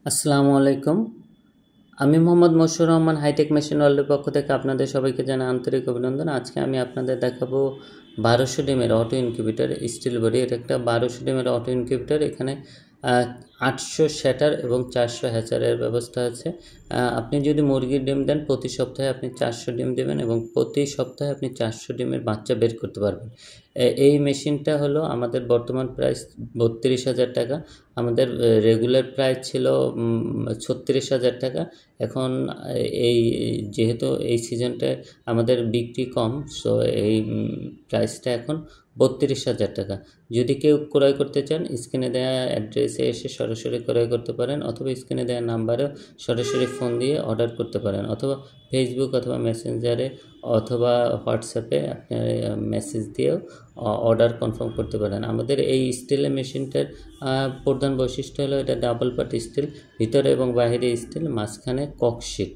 আসসালামু আলাইকুম। আমি মোহাম্মদ মশিউর রহমান হাইটেক মেশিন ওয়ার্ল্ডের পক্ষ থেকে আপনাদের সবাইকে জানাই আন্তরিক অভিনন্দন। আজকে আমি আপনাদের দেখাবো 1200 ডিমের অটো ইনকিউবেটর স্টিল বডি। এটা একটা 1200 ডিমের অটো ইনকিউবেটর। এখানে 800 শ্যাটার এবং 400 হ্যাচারের ব্যবস্থা আছে। আপনি যদি মুরগির ডিম দেন প্রতি সপ্তাহে আপনি 400 ডিম দেবেন এবং প্রতি সপ্তাহে আপনি 400 ডিমের বাচ্চা বের করতে পারবেন। এই মেশিনটা হলো আমাদের বর্তমান প্রাইস 32,000 টাকা। আমাদের রেগুলার প্রাইস ছিল 36,000 টাকা। এখন যেহেতু এই সিজনটায় আমাদের বিক্রি কম, সো এই প্রাইসটা এখন 32,000 টাকা। যদি কেউ ক্রয় করতে চান স্ক্রিনে দেওয়া অ্যাড্রেসে এসে সরাসরি ক্রয় করতে পারেন, অথবা স্ক্রিনে দেওয়া নাম্বারেও সরাসরি ফোন দিয়ে অর্ডার করতে পারেন, অথবা ফেসবুক অথবা মেসেঞ্জারে অথবা হোয়াটসঅ্যাপে আপনি মেসেজ দিয়েও অর্ডার কনফার্ম করতে পারেন। আমাদের এই স্টিলের মেশিনটার প্রধান বৈশিষ্ট্য হলো এটা ডাবল পার্ট স্টিল, ভিতরে এবং বাইরে স্টিল, মাঝখানে ককশিট।